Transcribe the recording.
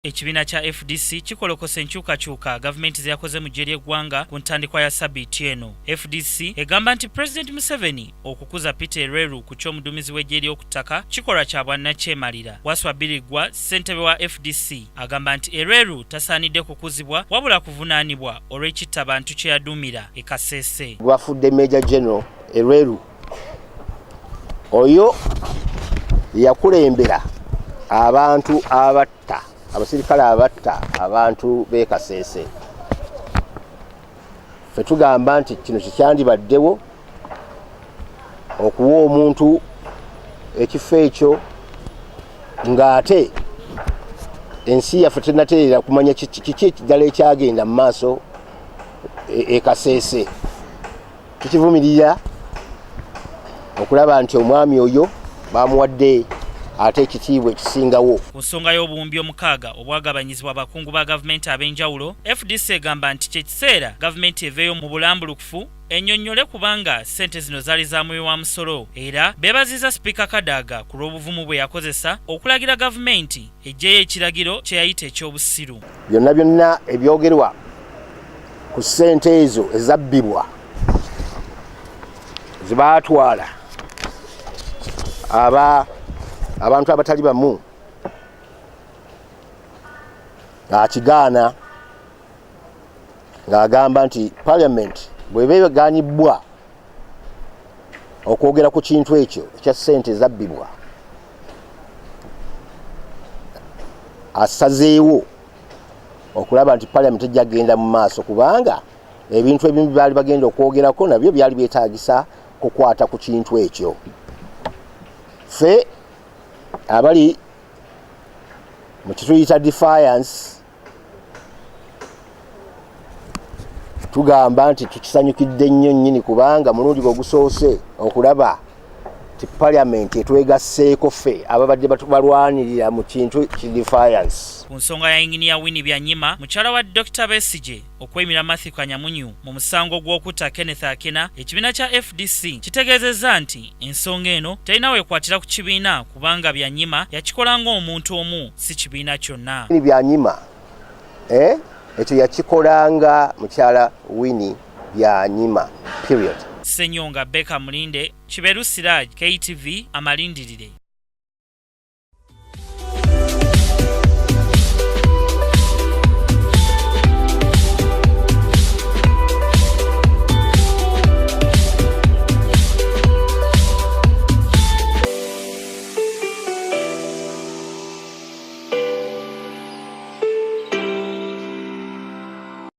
Ekibiina kya FDC kikolokose enkyukakyuka gavumenti ze yakoze mu ggye ly'eggwanga ku ntandikwa ya sabbiiti eno. FDC egamba nti President Museveni okukuza Peter Ereru ku ky'omuduumizi w'eggye ly'oku ttaka kikolwa kya bwannakyemalira. Waswa Birigwa, ssentebe wa FDC, agamba nti Ereru tasaanidde kukuzibwa wabula kuvunaanibwa olw'ekittabantu kye yaduumira e Kasese. Wafudde Major General Ereru oyo yakulembera abantu abatta abasirikale abatta abantu b'e Kasese. Ffe tugamba nti kino kikyandibaddewo okuwa omuntu ekifo ekyo ng'ate ensi yaffe tennatereera kumanya kiki ekiddala ekyagenda mu maaso e Kasese. Tukivumirira okulaba nti omwami oyo bamuwadde ate ekitiibwa ekisingawo. Ku nsonga y'obuwumbi omukaaga obwagabanyizibwa abakungu ba gavumenti ab'enjawulo, FDC egamba nti kye kiseera gavumenti eveeyo mu bulambulukufu ennyonnyole kubanga ssente zino zaali za muwi wa musolo, era beebaziza Sipiika Kadaga ku lw'obuvumu bwe yakozesa okulagira gavumenti eggyeyo ekiragiro kye yayita eky'obusiru. Byonna byonna ebyogerwa ku ssente ezo ezabbibwa ze baatwala abantu abatali bamu akigaana ng'agamba nti Parliament bw'eba egaanyibbwa okwogera ku kintu ekyo ekya ssente ezabbibwa, asazeewo okulaba nti Parliament ejja kgenda mu maaso kubanga ebintu ebimu byali bagenda okwogerako nabyo byali byetaagisa kukwata ku kintu ekyo. Ffe abali mu kituyita Defiance tugamba nti tukisanyukidde nnyo nnyini kubanga mulundi gwe gusoose okulaba ti Parliament etwegasseeko ffe ababadde balwanirira mu kintu ki Defiance. Ku nsonga ya Engineer Winnie Byanyima, mukyala wa Dr. Besigye okwemira Matthew Kanyamunyu mu musango gw'okutta Kenneth Akena, ekibiina kya FDC kitegeezezza nti ensonga eno terina weekwatira ku kibiina kubanga Byanyima yakikola ng'omuntu omu, si kibiina kyonna. Byanyima ekyo yakikolanga mukyala Winnie Byanyima period. Ssenyonga Beka Mulinde, Kiberu Siraj, KTV, Amalindirire.